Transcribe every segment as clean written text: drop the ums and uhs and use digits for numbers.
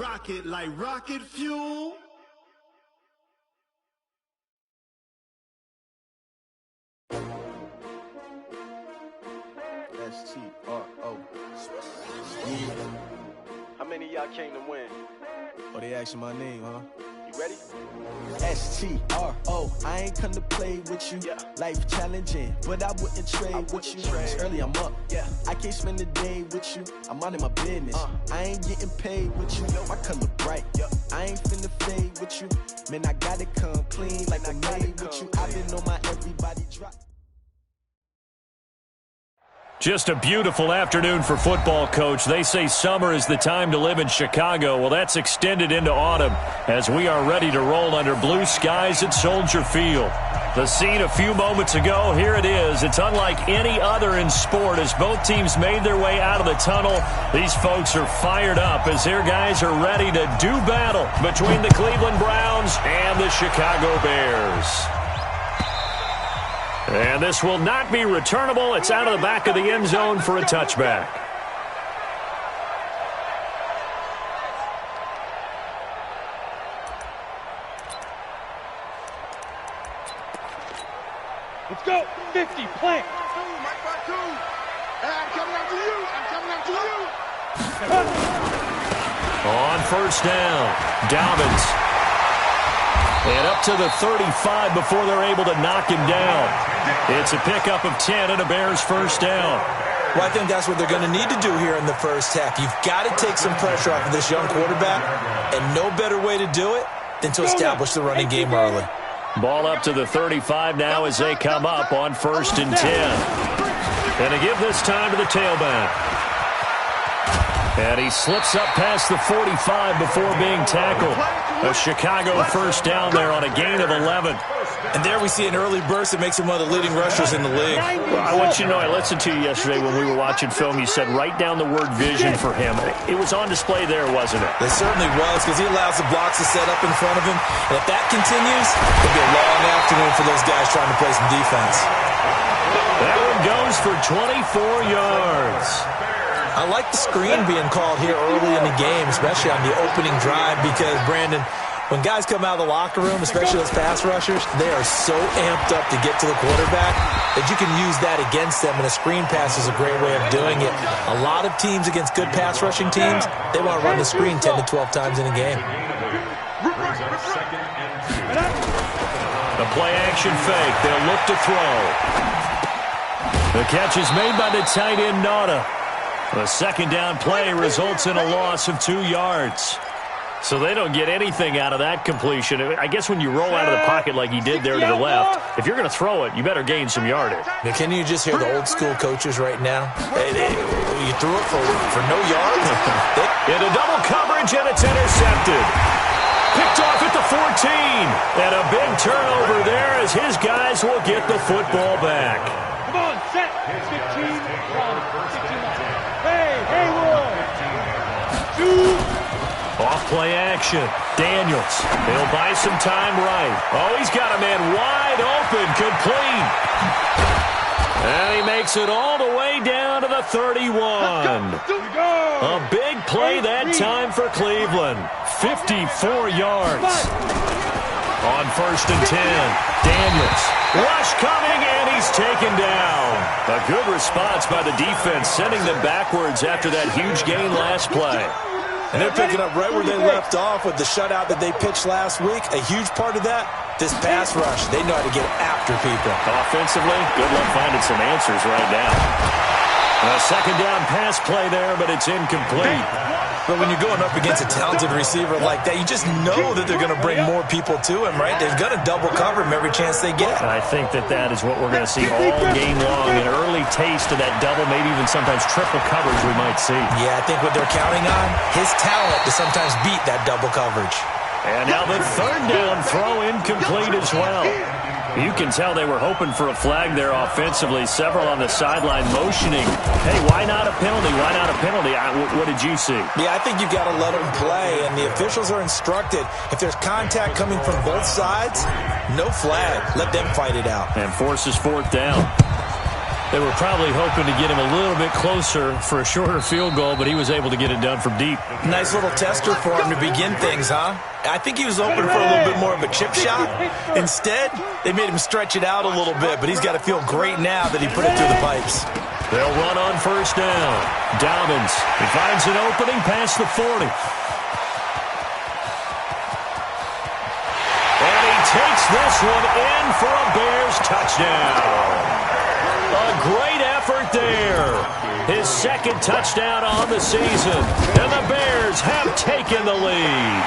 rock it like rocket fuel. S-T-R-O. How many of y'all came to win? Oh, they asking my name, huh? You ready? S-T-R-O. I ain't come to play with you. Yeah. Life challenging, but I wouldn't trade with you. It's early, I'm up. Yeah. I can't spend the day with you. I'm out of my business. I ain't getting paid with you. My color bright. I ain't finna fade with you. Man, I gotta come clean like I'm made with you. I've been on my everybody drop. Just a beautiful afternoon for football, Coach. They say summer is the time to live in Chicago. Well, that's extended into autumn as we are ready to roll under blue skies at Soldier Field. The scene a few moments ago, here it is. It's unlike any other in sport as both teams made their way out of the tunnel. These folks are fired up as their guys are ready to do battle between the Cleveland Browns and the Chicago Bears. And this will not be returnable. It's out of the back of the end zone for a touchback. Let's go. 50, play. I'm coming after you. I'm coming after you. On first down, Dobbins. And up to the 35 before they're able to knock him down. It's a pickup of 10 and a Bears first down. Well, I think that's what they're going to need to do here in the first half. You've got to take some pressure off of this young quarterback, and no better way to do it than to establish the running game early. Ball up to the 35 now as they come up on first and 10. And to give this time to the tailback. And he slips up past the 45 before being tackled. A Chicago first down there on a gain of 11. And there we see an early burst that makes him one of the leading rushers in the league. Well, I want you to know, I listened to you yesterday when we were watching film. You said write down the word vision for him. It was on display there, wasn't it? It certainly was, because he allows the blocks to set up in front of him. And if that continues, it'll be a long afternoon for those guys trying to play some defense. That one goes for 24 yards. I like the screen being called here early in the game, especially on the opening drive, because, Brandon, when guys come out of the locker room, especially those pass rushers, they are so amped up to get to the quarterback that you can use that against them, and a screen pass is a great way of doing it. A lot of teams against good pass rushing teams, they want to run the screen 10 to 12 times in a game. The play action fake. They'll look to throw. The catch is made by the tight end, Nauta. The second down play results in a loss of 2 yards. So they don't get anything out of that completion. I guess when you roll out of the pocket like he did there to the left, if you're going to throw it, you better gain some yardage. Now, can you just hear the old school coaches right now? You threw it for no yards? Into double coverage, and it's intercepted. Picked off at the 14. And a big turnover there as his guys will get the football back. Come on, set. 15 from 59. Hey, Haywood. Off play action. Daniels. He'll buy some time right. Oh, he's got a man wide open. Complete. And he makes it all the way down to the 31. A big play that time for Cleveland. 54 yards. On first and 10. Daniels. Rush coming, and he's taken down. A good response by the defense, sending them backwards after that huge gain last play. And they're picking up right where they left off with the shutout that they pitched last week. A huge part of that, this pass rush. They know how to get after people. Offensively, good luck finding some answers right now. A second down pass play there, but it's incomplete. But when you're going up against a talented receiver like that, you just know that they're going to bring more people to him, right? They're going to double cover him every chance they get. And I think that is what we're going to see all game long. An early taste of that double, maybe even sometimes triple coverage we might see. Yeah, I think what they're counting on, his talent to sometimes beat that double coverage. And now the third down throw incomplete as well. You can tell they were hoping for a flag there offensively. Several on the sideline motioning. Hey, why not a penalty? Why not a penalty? What did you see? Yeah, I think you've got to let them play, and the officials are instructed. If there's contact coming from both sides, no flag. Let them fight it out. And forces fourth down. They were probably hoping to get him a little bit closer for a shorter field goal, but he was able to get it done from deep. Nice little tester for him to begin things, huh? I think he was open for a little bit more of a chip shot. Instead, they made him stretch it out a little bit, but he's got to feel great now that he put it through the pipes. They'll run on first down. Dobbins, he finds an opening past the 40. And he takes this one in for a Bears touchdown. A great effort there. His second touchdown on the season. And the Bears have taken the lead.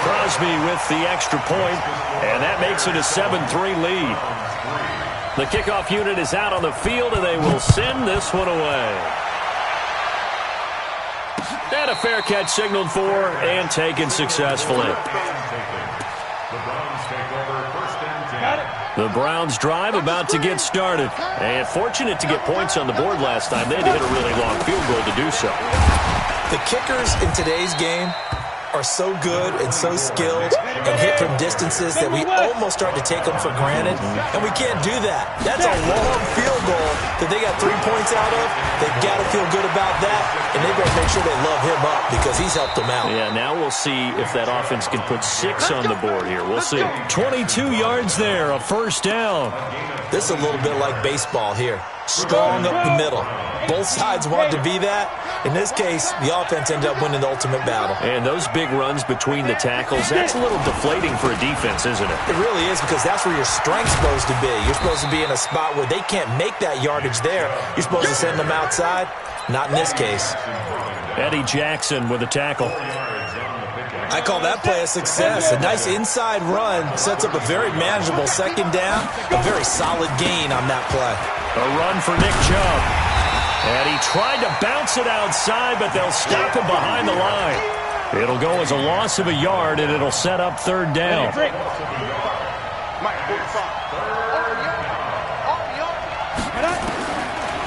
Crosby with the extra point, and that makes it a 7-3 lead. The kickoff unit is out on the field, and they will send this one away. And a fair catch signaled for and taken successfully. The Browns drive about to get started. And fortunate to get points on the board last time. They had to hit a really long field goal to do so. The kickers in today's game are so good and so skilled and hit from distances that we almost start to take them for granted, and we can't do that. That's a long field goal that they got 3 points out of. They've got to feel good about that, and they've got to make sure they love him up because he's helped them out. Yeah, now we'll see if that offense can put 6 on the board here. We'll see. 22 yards there, a first down. This is a little bit like baseball here. Strong up the middle. Both sides want to be that. In this case, the offense ended up winning the ultimate battle. And those big runs between the tackles, that's a little deflating for a defense, isn't it? It really is, because that's where your strength's supposed to be. You're supposed to be in a spot where they can't make that yardage there. You're supposed to send them outside. Not in this case. Eddie Jackson with a tackle. I call that play a success. A nice inside run sets up a very manageable second down. A very solid gain on that play. A run for Nick Chubb. And he tried to bounce it outside, but they'll stop him behind the line. It'll go as a loss of a yard, and it'll set up third down.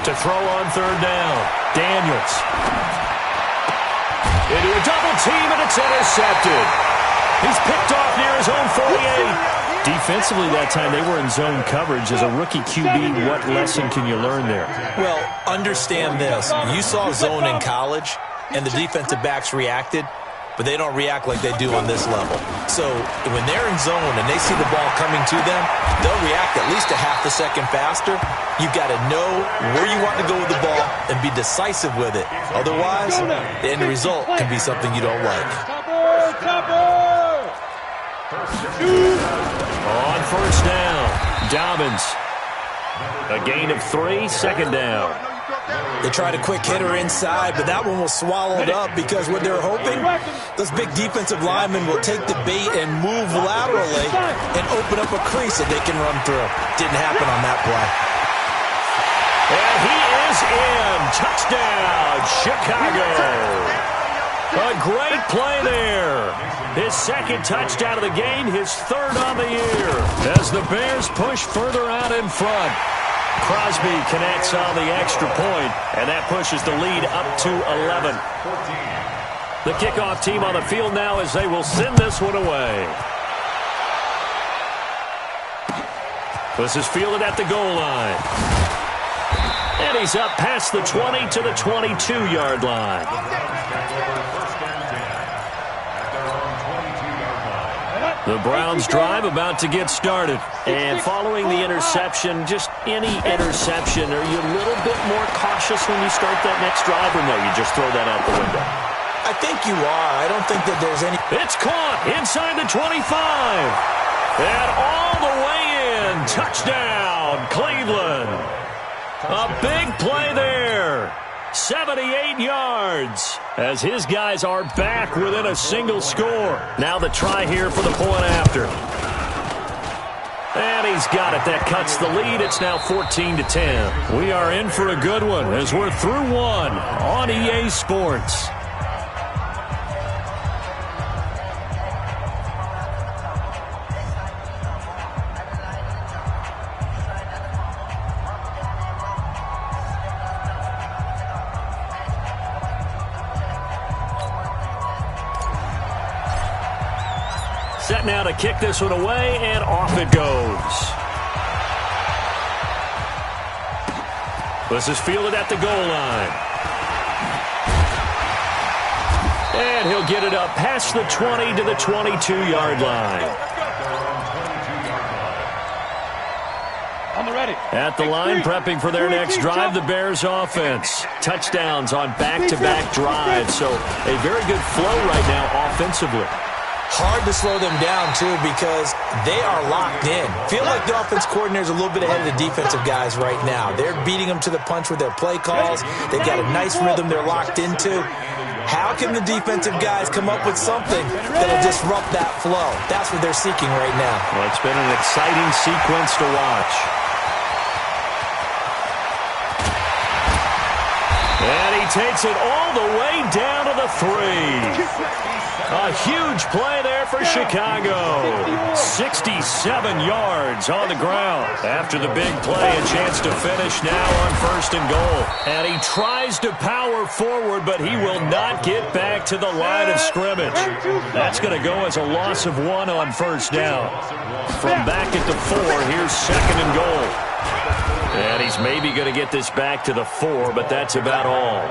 To throw on third down, Daniels. Into a double team, and it's intercepted. He's picked off near his own 48. Defensively that time, they were in zone coverage. As a rookie QB, what lesson can you learn there? Well, understand this. You saw zone in college, and the defensive backs reacted, but they don't react like they do on this level. So when they're in zone and they see the ball coming to them, they'll react at least a half a second faster. You've got to know where you want to go with the ball and be decisive with it. Otherwise, the end result can be something you don't like. On first down, Dobbins. A gain of 3, second down. They tried a quick hitter inside, but that one was swallowed up because what they're hoping, those big defensive linemen will take the bait and move laterally and open up a crease that they can run through. Didn't happen on that play. And he is in. Touchdown, Chicago. A great play there. His second touchdown of the game, his third on the year. As the Bears push further out in front. Crosby connects on the extra point, and that pushes the lead up to 11. The kickoff team on the field now as they will send this one away. This is fielded at the goal line. And he's up past the 20 to the 22-yard line. The Browns drive about to get started. And following the interception, just any interception, are you a little bit more cautious when you start that next drive, or no, you just throw that out the window? I think you are. I don't think that there's any... It's caught inside the 25. And all the way in. Touchdown, Cleveland. A big play there. 78 yards as his guys are back within a single score. Now the try here for the point after. And he's got it. That cuts the lead. It's now 14-10. We are in for a good one as we're through one on EA Sports. Set now to kick this one away, and off it goes. This is fielded at the goal line. And he'll get it up past the 20 to the 22-yard line. At the line, prepping for their next drive, the Bears offense. Touchdowns on back-to-back drives, so a very good flow right now offensively. Hard to slow them down, too, because they are locked in. Feel like the offense coordinator is a little bit ahead of the defensive guys right now. They're beating them to the punch with their play calls. They've got a nice rhythm they're locked into. How can the defensive guys come up with something that'll disrupt that flow? That's what they're seeking right now. Well, it's been an exciting sequence to watch. And he takes it all the way down to the 3. A huge play there for Chicago. 67 yards on the ground. After the big play, a chance to finish now on 1st and goal. And he tries to power forward, but he will not get back to the line of scrimmage. That's going to go as a loss of 1 on 1st down. From back at the 4, here's 2nd and goal. And he's maybe going to get this back to the 4, but that's about all.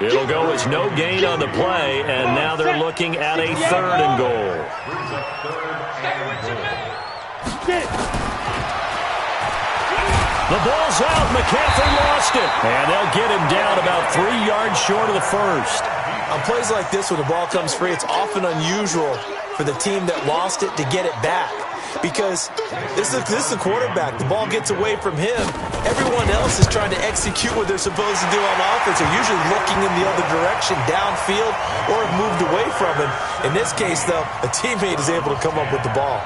It'll go as no gain on the play, and now they're looking at a 3rd and goal. The ball's out. McCaffrey lost it. And they'll get him down about 3 yards short of the 1st. On plays like this, when the ball comes free, it's often unusual for the team that lost it to get it back. Because this is the quarterback. The ball gets away from him. Everyone else is trying to execute what they're supposed to do on offense. They're usually looking in the other direction, downfield, or have moved away from him. In this case, though, a teammate is able to come up with the ball.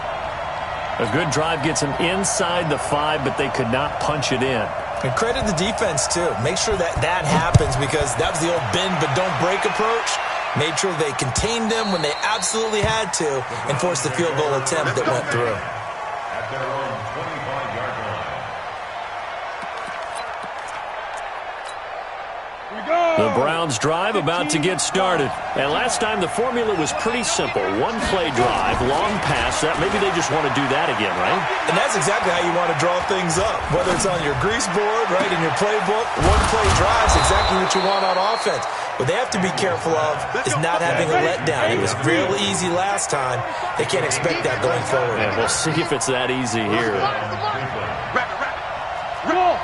A good drive gets them inside the 5, but they could not punch it in. And credit the defense, too. Make sure that happens, because that was the old bend but don't break approach. Made sure they contained them when they absolutely had to and forced the field goal attempt that went through. At their own 25-yard line. The Browns drive about to get started. And last time the formula was pretty simple. 1-play drive, long pass. Maybe they just want to do that again, right? And that's exactly how you want to draw things up. Whether it's on your grease board, right, in your playbook, 1-play drive is exactly what you want on offense. What they have to be careful of is not having a letdown. It was real easy last time. They can't expect that going forward. And we'll see if it's that easy here. Go!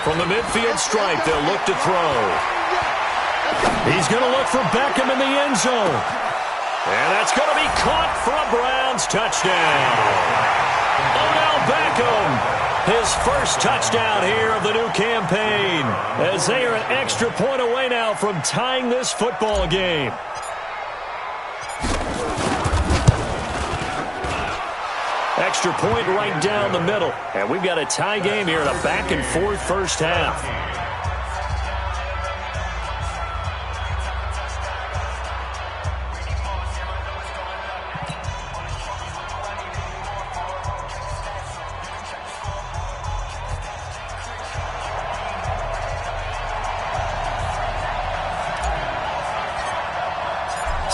From the midfield stripe, they'll look to throw. He's going to look for Beckham in the end zone. And that's going to be caught for a Browns touchdown. Odell Beckham. His first touchdown here of the new campaign, as they are an extra point away now from tying this football game. Extra point right down the middle. And we've got a tie game here in a back-and-forth first half.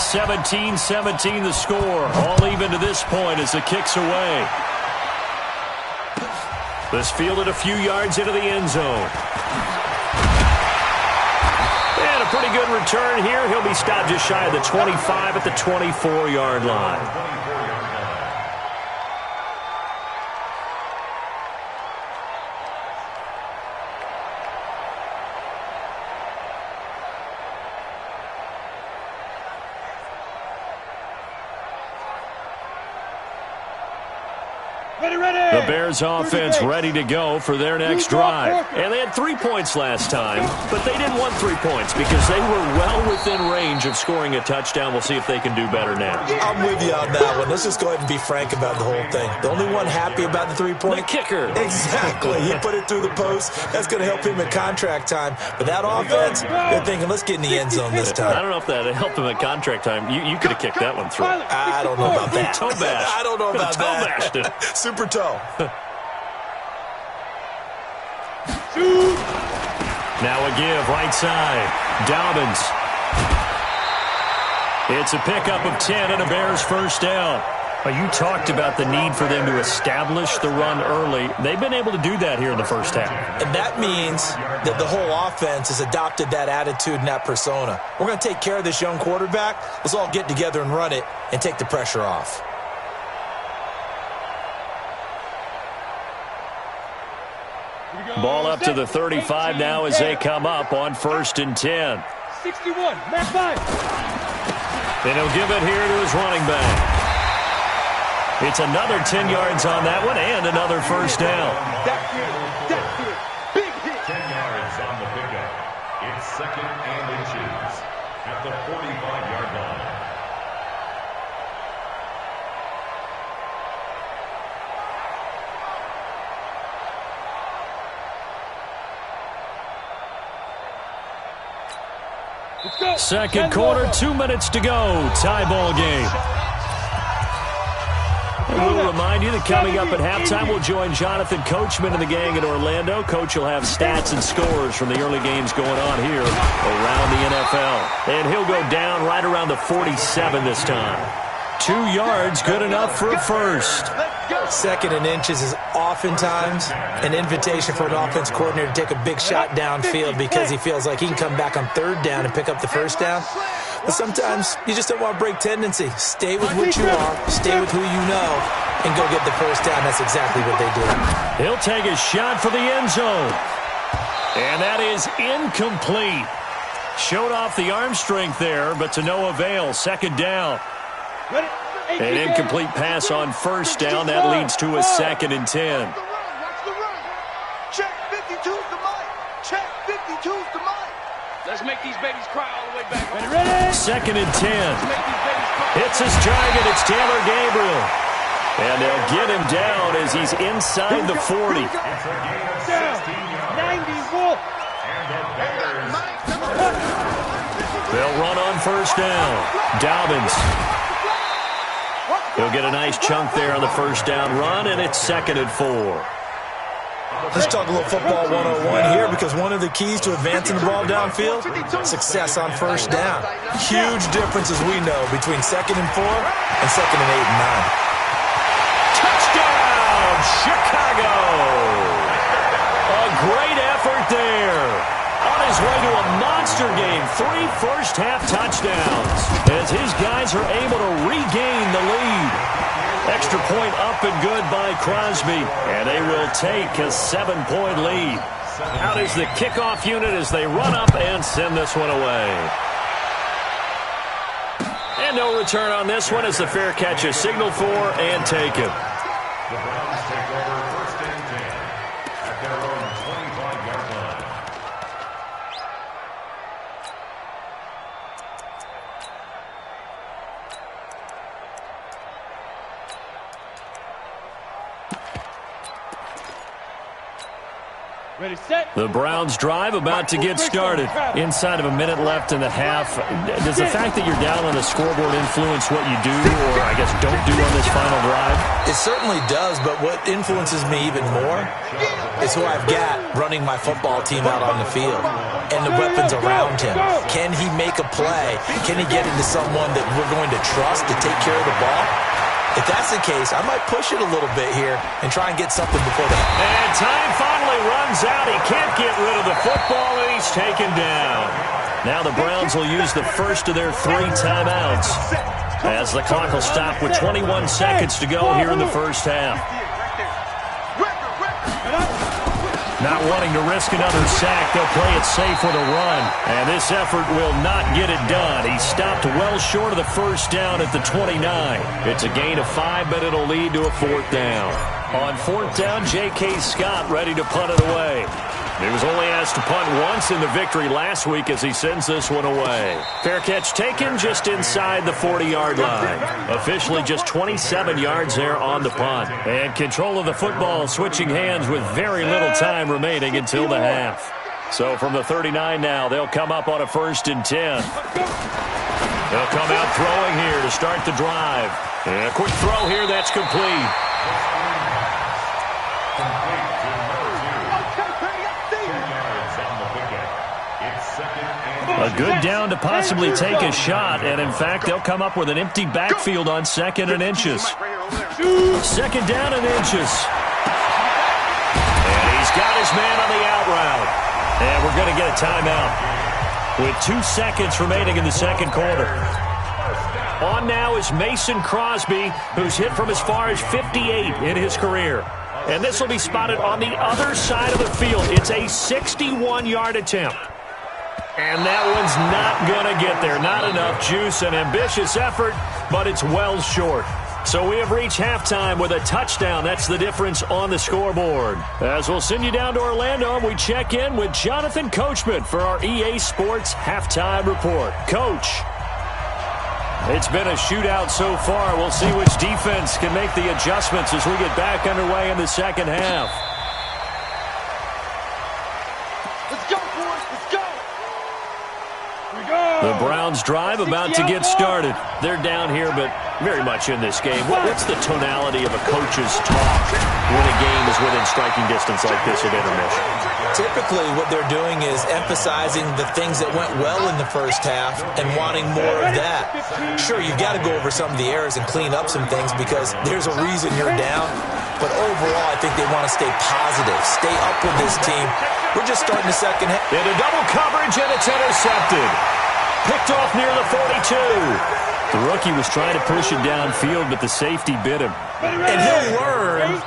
(17-17) the score. All even to this point as the kick's away. This fielded a few yards into the end zone. And a pretty good return here. He'll be stopped just shy of the 25 at the 24-yard line. The Bears offense ready to go for their next drive. And they had 3 points last time, but they didn't want 3 points because they were well within range of scoring a touchdown. We'll see if they can do better now. I'm with you on that one. Let's just go ahead and be frank about the whole thing. The only one happy about the 3-point? The kicker. Exactly. He put it through the post. That's going to help him at contract time. But that offense, they're thinking, let's get in the end zone this time. I don't know if that helped him at contract time. You could have kicked that one through. I don't know about that. Toe bash. I don't know about toe that. Bashed it. Super toe. Now a give, right side. Dobbins. It's a pickup of 10 and a Bears first down. Well, you talked about the need for them to establish the run early. They've been able to do that here in the first half. And that means that the whole offense has adopted that attitude and that persona. We're going to take care of this young quarterback. Let's all get together and run it and take the pressure off. Ball up to the 35 now as they come up on 1st and 10. 61, Matt 5. And he'll give it here to his running back. It's another 10 yards on that one and another first down. That's it. Big hit. 10 yards on the pickup. It's 2nd and inches at the 45-yard line. Let's go. Second quarter, 2 minutes to go. Tie ball game. And we'll remind you that coming up at halftime, we'll join Jonathan Coachman and the gang in Orlando. Coach will have stats and scores from the early games going on here around the NFL. And he'll go down right around the 47 this time. 2 yards, good enough for a first. 2nd and inches is oftentimes an invitation for an offense coordinator to take a big shot downfield because he feels like he can come back on 3rd down and pick up the first down. But sometimes you just don't want to break tendency. Stay with what you are, stay with who you know, and go get the first down. That's exactly what they do. He'll take a shot for the end zone. And that is incomplete. Showed off the arm strength there, but to no avail. 2nd down. An incomplete pass on 1st down. That leads to a 2nd and 10. Watch the run. Check 52's the mic. Check 52's the mic. Let's make these babies cry all the way back. Ready? 2nd and 10. Make these babies cry. Hits his target. It's Taylor Gabriel. And they'll get him down as he's inside the 40. It's a gain of 16 yards. 90 Wolf. And the Bears. They'll run on 1st down. Dobbins. He'll get a nice chunk there on the 1st down run, and it's 2nd and 4. Let's talk a little football 101 here because one of the keys to advancing the ball downfield, success on 1st down. Huge differences we know between 2nd and 4 and 2nd and 8 and 9. Touchdown, Chicago! A great effort there. On his way to a monster game, 3 first-half touchdowns as his guys are able to regain the lead. Extra point up and good by Crosby, and they will take a 7-point lead. Out is the kickoff unit as they run up and send this one away. And no return on this one as the fair catch is signaled for and taken. The Browns take over 1st and 10 at their own 25-yard line. Ready, set. The Browns drive about to get started. Inside of a minute left in the half. Does the fact that you're down on the scoreboard influence what you do or, I guess, don't do on this final drive? It certainly does, but what influences me even more is who I've got running my football team out on the field and the weapons around him. Can he make a play? Can he get into someone that we're going to trust to take care of the ball? If that's the case, I might push it a little bit here and try and get something before that. And time finally runs out. He can't get rid of the football, and he's taken down. Now the Browns will use the first of their 3 timeouts as the clock will stop with 21 seconds to go here in the first half. Not wanting to risk another sack, they'll play it safe with a run. And this effort will not get it done. He stopped well short of the first down at the 29. It's a gain of 5, but it'll lead to a 4th down. On 4th down, J.K. Scott ready to punt it away. He was only asked to punt once in the victory last week as he sends this one away. Fair catch taken just inside the 40-yard line. Officially just 27 yards there on the punt. And control of the football switching hands with very little time remaining until the half. So from the 39 now, they'll come up on a 1st and 10. They'll come out throwing here to start the drive. And a quick throw here that's complete. A good down to possibly take a shot, and in fact, they'll come up with an empty backfield on 2nd and inches. Second down and inches. And he's got his man on the out route. And we're going to get a timeout with 2 seconds remaining in the second quarter. On now is Mason Crosby, who's hit from as far as 58 in his career. And this will be spotted on the other side of the field. It's a 61-yard attempt. And that one's not going to get there. Not enough juice. An ambitious effort, but it's well short. So we have reached halftime with a touchdown. That's the difference on the scoreboard. As we'll send you down to Orlando, we check in with Jonathan Coachman for our EA Sports Halftime Report. Coach, it's been a shootout so far. We'll see which defense can make the adjustments as we get back underway in the second half. Let's go, boys. Let's go. The Browns drive about to get started. They're down here, but very much in this game. What's the tonality of a coach's talk when a game is within striking distance like this at intermission? Typically, what they're doing is emphasizing the things that went well in the first half and wanting more of that. Sure, you've got to go over some of the errors and clean up some things because there's a reason you're down. But overall, I think they want to stay positive, stay up with this team. We're just starting the second half. Into double coverage, and it's intercepted. Picked off near the 42. The rookie was trying to push it downfield, but the safety bit him. And he'll learn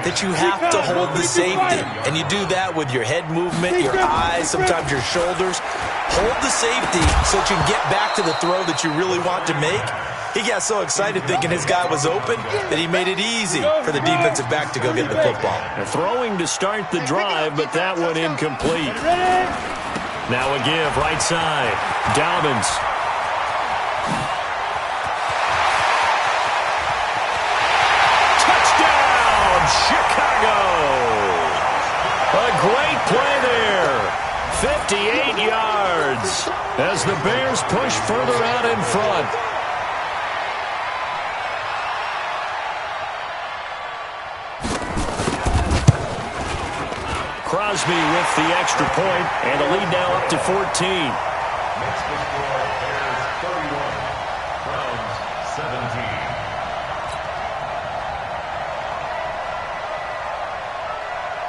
that you have to hold the safety. And you do that with your head movement, your eyes, sometimes your shoulders. Hold the safety so that you can get back to the throw that you really want to make. He got so excited thinking his guy was open that he made it easy for the defensive back to go get the football. Throwing to start the drive, but that one incomplete. Now a give, right side. Dobbins. Touchdown, Chicago! A great play there. 58 yards as the Bears push further out in front. Crosby with the extra point, and the lead now up to 14. Makes the score Bears 31, Browns 17.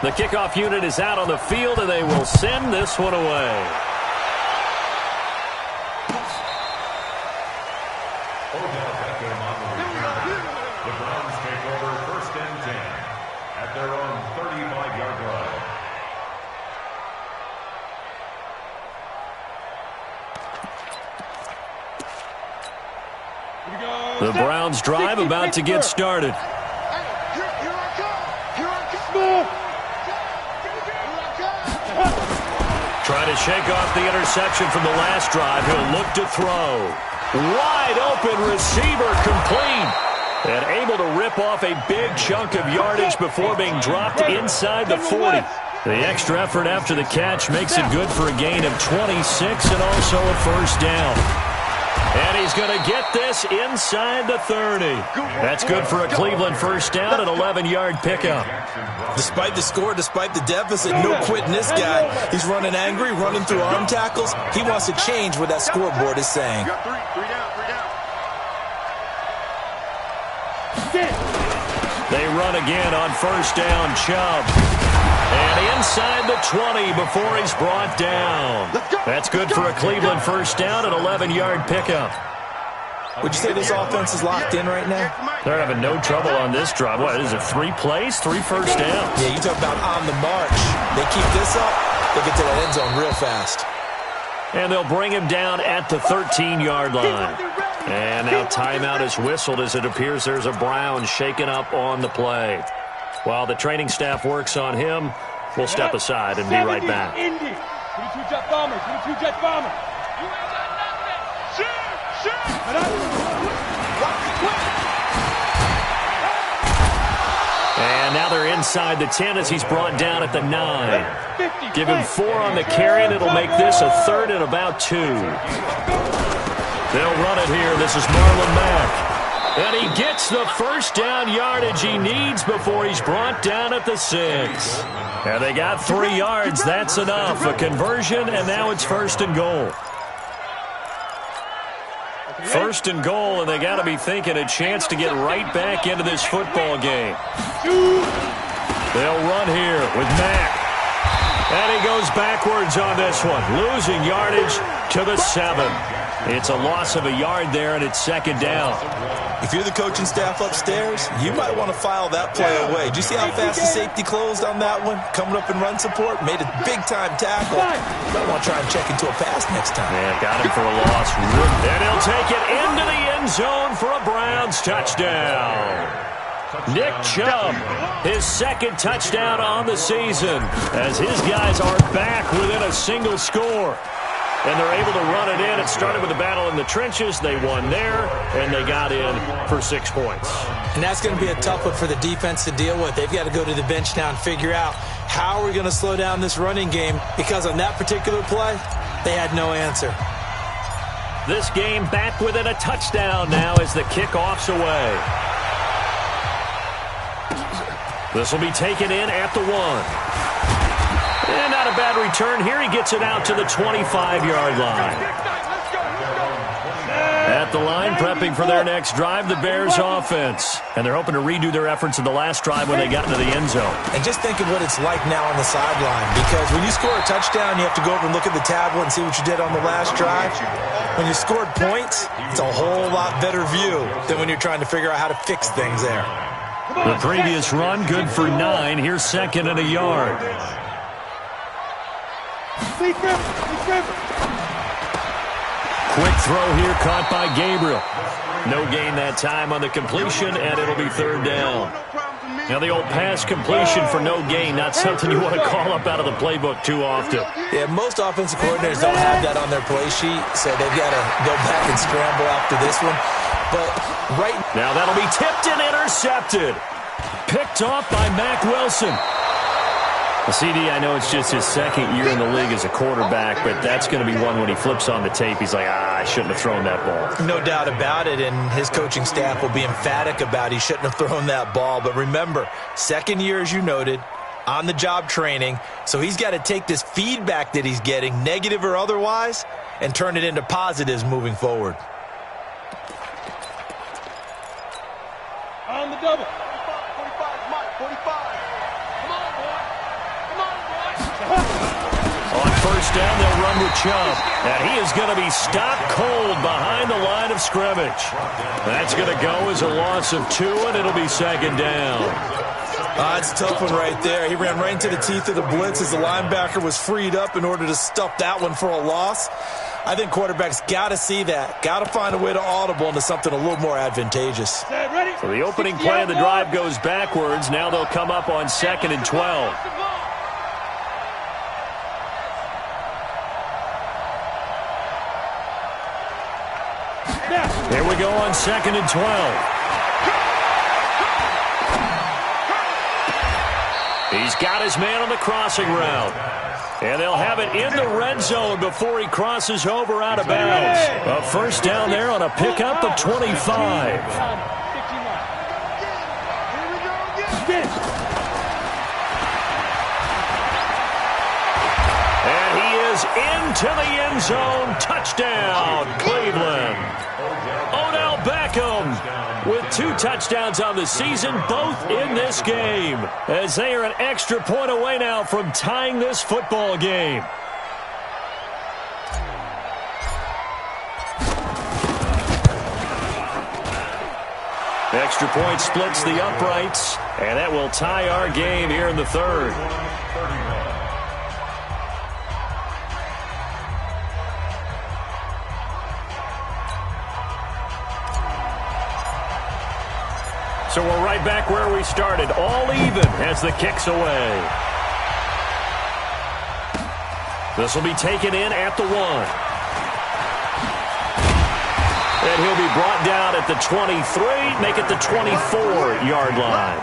The kickoff unit is out on the field, and they will send this one away. The Browns take over first and 10 at their own 35-yard line. The Browns drive about to get started. Here I come. Here I come. Trying to shake off the interception from the last drive. He'll look to throw. Wide open receiver, complete. And able to rip off a big chunk of yardage before being dropped inside the 40. The extra effort after the catch makes it good for a gain of 26 and also a first down. And he's going to get this inside the 30. That's good for a Cleveland first down, an 11-yard pickup. Despite the score, despite the deficit, no quitting this guy. He's running angry, running through arm tackles. He wants to change what that scoreboard is saying. You got three down. They run again on first down, Chubb. And inside the 20 before he's brought down. That's good for a Cleveland first down, an 11-yard pickup. Would you say this offense is locked in right now? They're having no trouble on this drive. What, is it 3 plays, 3 first downs? Yeah, you talk about on the march. They keep this up, they'll get to that end zone real fast. And they'll bring him down at the 13-yard line. And now timeout is whistled as it appears there's a Brown shaken up on the play. While the training staff works on him, we'll step aside and be right back. 22 jet bomber, 22 jet bomber. You ain't got nothing. And now they're inside the 10 as he's brought down at the 9. Give him 4 on the carry, and it'll make this a 3rd and about 2. They'll run it here. This is Marlon Mack. And he gets the first down yardage he needs before he's brought down at the 6. And they got 3 yards. That's enough. A conversion, and now it's 1st and goal. First and goal, and they got to be thinking a chance to get right back into this football game. They'll run here with Mack. And he goes backwards on this one, losing yardage to the 7. It's a loss of a yard there, and it's second down. If you're the coaching staff upstairs, you might want to file that play away. Did you see how fast the safety closed on that one? Coming up in run support, made a big-time tackle. You might want to try and check into a pass next time. Yeah, got him for a loss. And he'll take it into the end zone for a Browns touchdown. Nick Chubb, his second touchdown on the season, as his guys are back within a single score. And they're able to run it in. It started with a battle in the trenches. They won there, and they got in for 6 points. And that's going to be a tough one for the defense to deal with. They've got to go to the bench now and figure out how are we going to slow down this running game, because on that particular play, they had no answer. This game back within a touchdown now as the kickoff's away. This will be taken in at the 1. And not a bad return here. He gets it out to the 25-yard line. At the line, prepping for their next drive, the Bears offense. And they're hoping to redo their efforts in the last drive when they got into the end zone. And just think of what it's like now on the sideline, because when you score a touchdown, you have to go over and look at the tablet and see what you did on the last drive. When you scored points, it's a whole lot better view than when you're trying to figure out how to fix things there. The previous run, good for 9. Here's second and a yard. Quick throw here, caught by Gabriel. No gain that time on the completion, and it'll be third down. Now the old pass completion for no gain, not something you want to call up out of the playbook too often. Yeah, most offensive coordinators don't have that on their play sheet, so they've got to go back and scramble after this one. But right now that'll be tipped and intercepted. Picked off by Mack Wilson. The CD, I know it's just his second year in the league as a quarterback, but that's going to be one when he flips on the tape. He's like, I shouldn't have thrown that ball. No doubt about it, and his coaching staff will be emphatic about he shouldn't have thrown that ball. But remember, second year, as you noted, on-the-job training, so he's got to take this feedback that he's getting, negative or otherwise, and turn it into positives moving forward. On the double. 45, Mike, 45. On first down, they'll run with Chubb. And he is going to be stopped cold behind the line of scrimmage. That's going to go as a loss of 2, and it'll be second down. It's a tough one right there. He ran right into the teeth of the blitz as the linebacker was freed up in order to stuff that one for a loss. I think quarterbacks got to see that. Got to find a way to audible into something a little more advantageous. So the opening play of the drive goes backwards. Now they'll come up on 2nd and 12. Here we go on 2nd and 12. He's got his man on the crossing route. And they'll have it in the red zone before he crosses over out of bounds. A first down there on a pickup of 25. And he is into the end zone. Touchdown, Cleveland. Odell Beckham with 2 touchdowns on the season, both in this game, as they are an extra point away now from tying this football game. Extra point splits the uprights, and that will tie our game here in the third. So we're right back where we started, all even as the kick's away. This will be taken in at the 1. And he'll be brought down at the 23, make it the 24-yard line.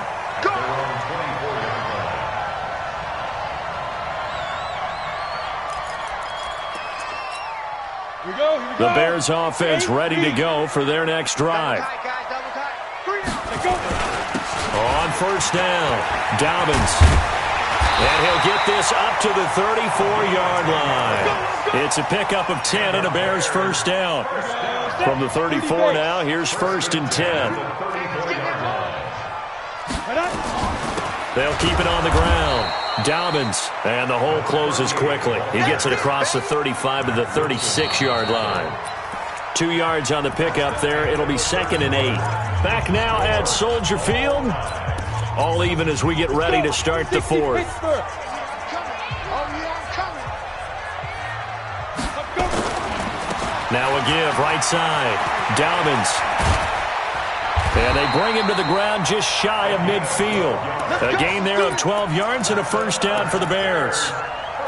Here we go. The Bears offense ready to go for their next drive. On first down, Dobbins. And he'll get this up to the 34-yard line. It's a pickup of 10 and a Bears first down. From the 34 now, here's 1st and 10. They'll keep it on the ground. Dobbins, and the hole closes quickly. He gets it across the 35 to the 36-yard line. 2 yards on the pickup there. It'll be 2nd and 8. Back now at Soldier Field. All even as we get ready to start the 4th. Now a give, right side. Dobbins. And they bring him to the ground just shy of midfield. A gain there of 12 yards and a first down for the Bears.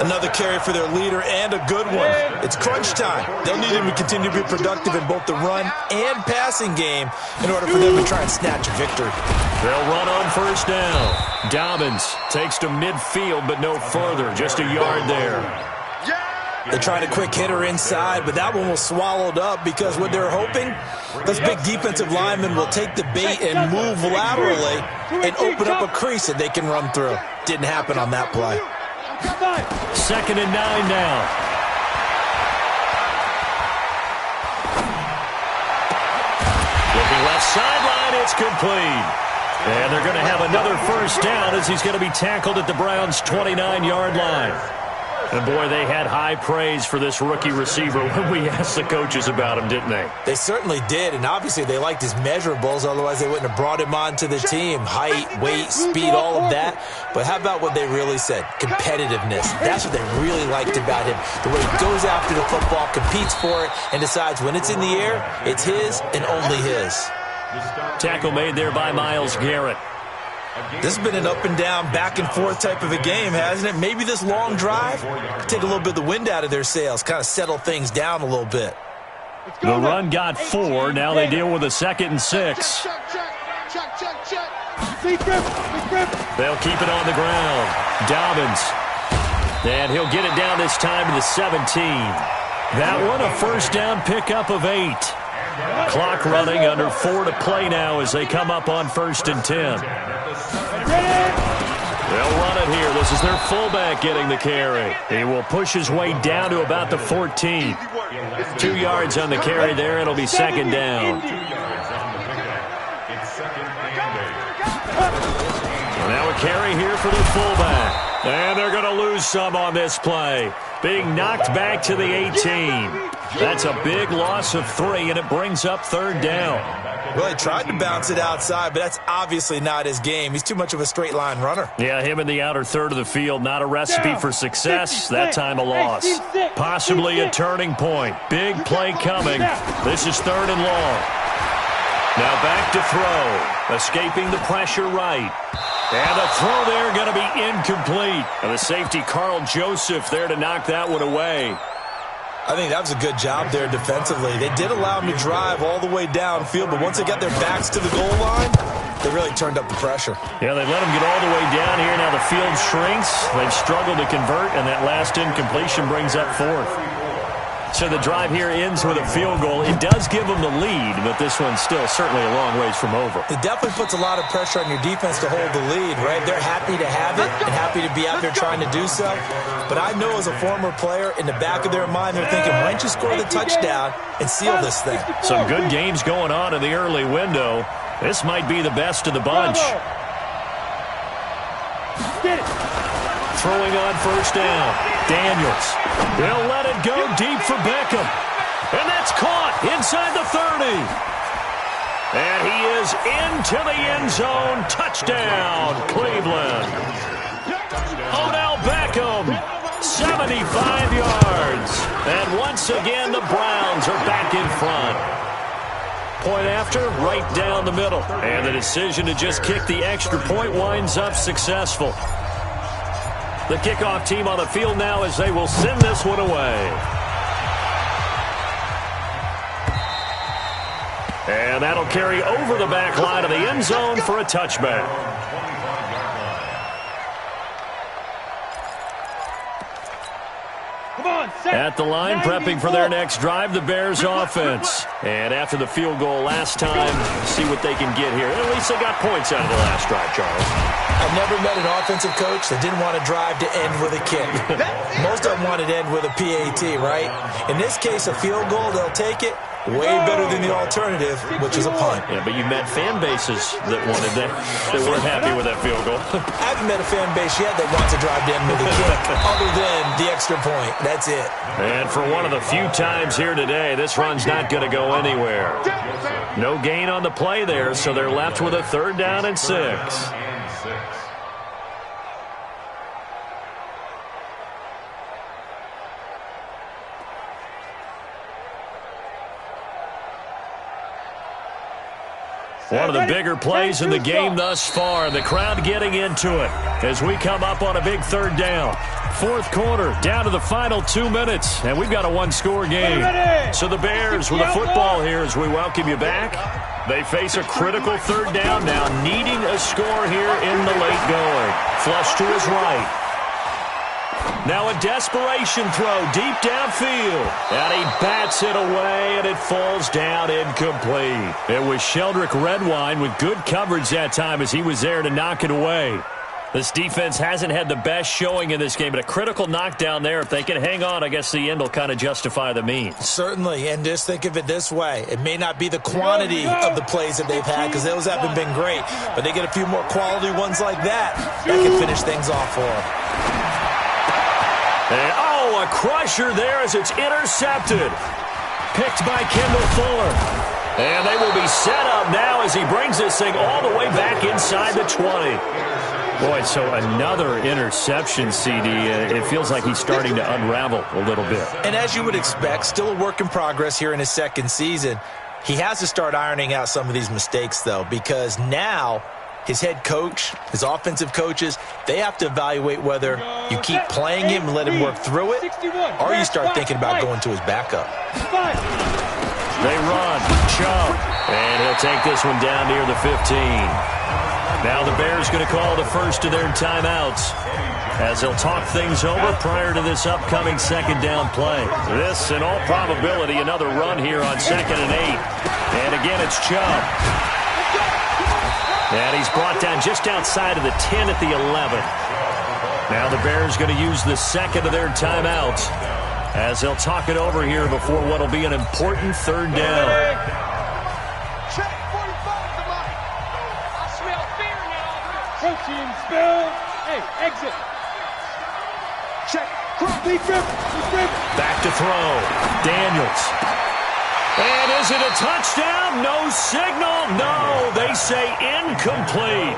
Another carry for their leader and a good one. It's crunch time. They'll need him to continue to be productive in both the run and passing game in order for them to try and snatch a victory. They'll run on first down. Dobbins takes to midfield, but no further. Just a yard there. They tried a quick hitter inside, but that one was swallowed up because what they're hoping, those big defensive linemen will take the bait and move laterally and open up a crease that they can run through. Didn't happen on that play. 2nd and 9 now. Looking left sideline, it's complete. And they're going to have another first down as he's going to be tackled at the Browns' 29-yard line. And, boy, they had high praise for this rookie receiver when we asked the coaches about him, didn't they? They certainly did, and obviously they liked his measurables. Otherwise, they wouldn't have brought him onto the team. Height, weight, speed, all of that. But how about what they really said? Competitiveness. That's what they really liked about him. The way he goes after the football, competes for it, and decides when it's in the air, it's his and only his. Tackle made there by Myles Garrett. This has been an up-and-down, back-and-forth type of a game, hasn't it? Maybe this long drive could take a little bit of the wind out of their sails, kind of settle things down a little bit. The run got 4. Now they deal with a 2nd and 6. They'll keep it on the ground. Dobbins. And he'll get it down this time to the 17. That one a first down pickup of 8. Clock running, under 4 to play now as they come up on 1st and 10. They'll run it here. This is their fullback getting the carry. He will push his way down to about the 14. 2 yards on the carry there. It'll be 2nd down. Now a carry here for the fullback. And they're going to lose some on this play. Being knocked back to the 18. That's a big loss of 3, and it brings up 3rd down. Well, he tried to bounce it outside, but that's obviously not his game. He's too much of a straight-line runner. Yeah, him in the outer third of the field, not a recipe for success. That time a loss. Possibly a turning point. Big play coming. This is 3rd and long. Now back to throw. Escaping the pressure right. And the throw there going to be incomplete. And the safety, Carl Joseph, there to knock that one away. I think that was a good job there defensively. They did allow him to drive all the way downfield, but once they got their backs to the goal line, they really turned up the pressure. Yeah, they let him get all the way down here. Now the field shrinks. They've struggled to convert, and that last incompletion brings up 4th. So the drive here ends with a field goal. It does give them the lead, but this one's still certainly a long ways from over. It definitely puts a lot of pressure on your defense to hold the lead, right? They're happy to have it and happy to be out there trying to do so. But I know as a former player, in the back of their mind, they're thinking, why don't you score the touchdown and seal this thing? Some good games going on in the early window. This might be the best of the bunch. Throwing on first down. Daniels. They'll let it go deep for Beckham. And that's caught inside the 30. And he is into the end zone. Touchdown, Cleveland. Odell Beckham, 75 yards. And once again, the Browns are back in front. Point after, right down the middle. And the decision to just kick the extra point winds up successful. The kickoff team on the field now as they will send this one away. And that'll carry over the back line of the end zone for a touchback. at the line, prepping for their next drive, the Bears offense. And after the field goal last time, see what they can get here. At least they got points out of the last drive, Charles. I've never met an offensive coach that didn't want to drive to end with a kick. Most of them wanted to end with a PAT, right? In this case, a field goal, they'll take it. Way better than the alternative, which is a punt. Yeah, but you met fan bases that wanted that. They weren't happy with that field goal. I haven't met a fan base yet that wants to drive to end with a kick, other than the extra point. That's it. And for one of the few times here today, this run's not going to go anywhere. No gain on the play there, so they're left with a 3rd down and 6. One of the bigger plays in the game thus far. The crowd getting into it as we come up on a big 3rd down. 4th quarter, down to the final 2 minutes, and we've got a 1-score game. So the Bears with the football here as we welcome you back. They face a critical 3rd down now, needing a score here in the late going. Flush to his right. Now a desperation throw deep downfield. And he bats it away, and it falls down incomplete. It was Sheldrick Redwine with good coverage that time as he was there to knock it away. This defense hasn't had the best showing in this game, but a critical knockdown there. If they can hang on, I guess the end will kind of justify the means. Certainly, and just think of it this way. It may not be the quantity of the plays that they've had, because those haven't been great, but they get a few more quality ones like that can finish things off for them. And, oh, a crusher there as it's intercepted. Picked by Kendall Fuller. And they will be set up now as he brings this thing all the way back inside the 20. Boy, so another interception, CD. It feels like he's starting to unravel a little bit. And as you would expect, still a work in progress here in his 2nd season. He has to start ironing out some of these mistakes, though, because now his head coach, his offensive coaches, they have to evaluate whether you keep playing him and let him work through it, or you start thinking about going to his backup. They run, Chubb, and he'll take this one down near the 15. Now the Bears going to call the first of their timeouts as they'll talk things over prior to this upcoming 2nd down play. This, in all probability, another run here on 2nd and 8. And again, it's Chubb. And he's brought down just outside of the 10 at the 11. Now the Bears going to use the 2nd of their timeouts as they'll talk it over here before what will be an important 3rd down. Protein spill. Hey, exit. Check. Deep grip. Back to throw. Daniels. And is it a touchdown? No signal. No, they say incomplete.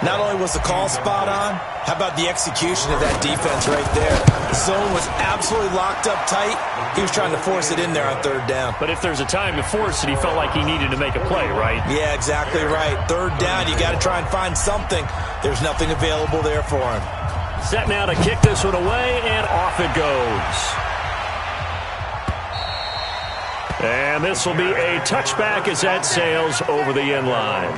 Not only was the call spot on, how about the execution of that defense right there? The zone was absolutely locked up tight. He was trying to force it in there on 3rd down. But if there's a time to force it, he felt like he needed to make a play, right? Yeah, exactly right. 3rd down, you got to try and find something. There's nothing available there for him. Set now to kick this one away, and off it goes. And this will be a touchback as that sails over the end line.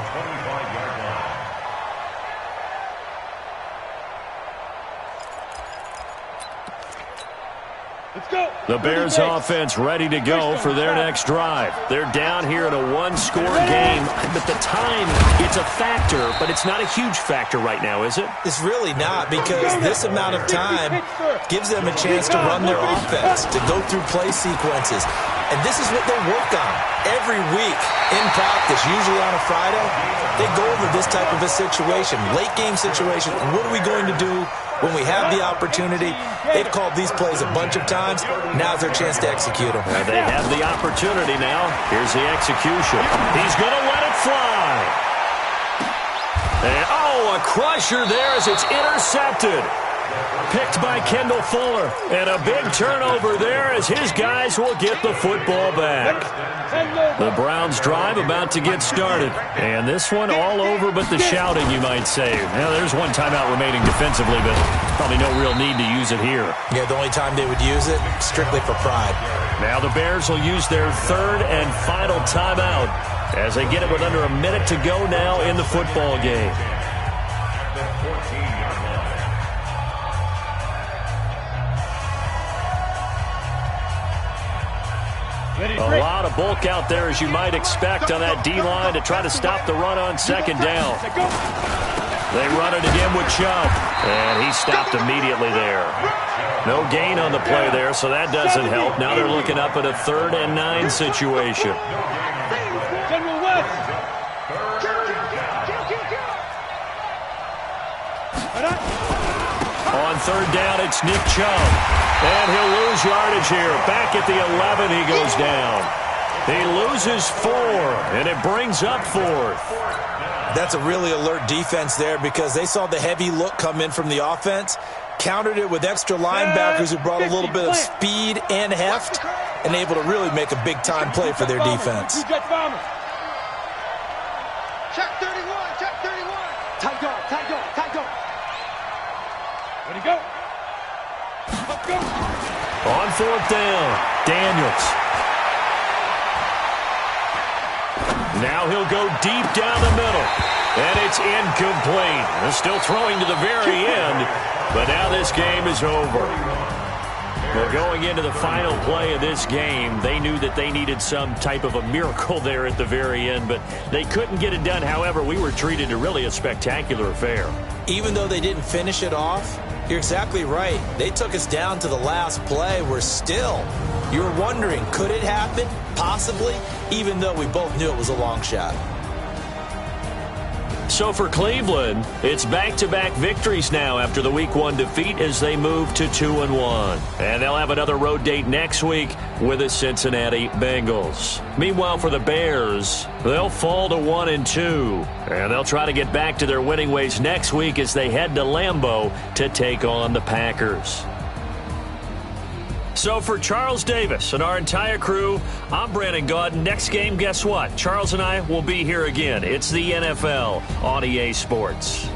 The Bears offense ready to go for their next drive. They're down here in a 1-score game, but the time, it's a factor, but it's not a huge factor right now, is it? It's really not, because this amount of time gives them a chance to run their offense, to go through play sequences. And this is what they work on every week in practice, usually on a Friday. They go over this type of a situation, late game situation. What are we going to do when we have the opportunity? They've called these plays a bunch of times. Now's their chance to execute them. Well, they have the opportunity now. Here's the execution. He's going to let it fly. And, oh, a crusher there as it's intercepted. Picked by Kendall Fuller. And a big turnover there as his guys will get the football back. The Browns drive about to get started. And this one all over but the shouting, you might say. Now, there's one timeout remaining defensively, but probably no real need to use it here. Yeah, the only time they would use it, strictly for pride. Now the Bears will use their 3rd and final timeout as they get it with under a minute to go now in the football game. A lot of bulk out there, as you might expect, on that D-line to try to stop the run on second down. They run it again with Chubb, and he stopped immediately there. No gain on the play there, so that doesn't help. Now they're looking up at a 3rd and 9 situation. General West. On 3rd down, it's Nick Chubb. And he'll lose yardage here. Back at the 11, he goes down. He loses 4, and it brings up 4th. That's a really alert defense there because they saw the heavy look come in from the offense, countered it with extra linebackers who brought a little bit of speed and heft, and able to really make a big-time play for their defense. Check 31, check 31. Tight guard, tight guard, tight guard. Ready, go. Let's go. On 4th down, Daniels. Now he'll go deep down the middle. And it's incomplete. They're still throwing to the very end, but now this game is over. Well, going into the final play of this game, they knew that they needed some type of a miracle there at the very end, but they couldn't get it done. However, we were treated to really a spectacular affair. Even though they didn't finish it off, you're exactly right. They took us down to the last play. We're still, you were wondering, could it happen? Possibly, even though we both knew it was a long shot. So for Cleveland, it's back-to-back victories now after the Week 1 defeat as they move to 2-1. And they'll have another road date next week with the Cincinnati Bengals. Meanwhile, for the Bears, they'll fall to 1-2. And they'll try to get back to their winning ways next week as they head to Lambeau to take on the Packers. So for Charles Davis and our entire crew, I'm Brandon Gaudin. Next game, guess what? Charles and I will be here again. It's the NFL on EA Sports.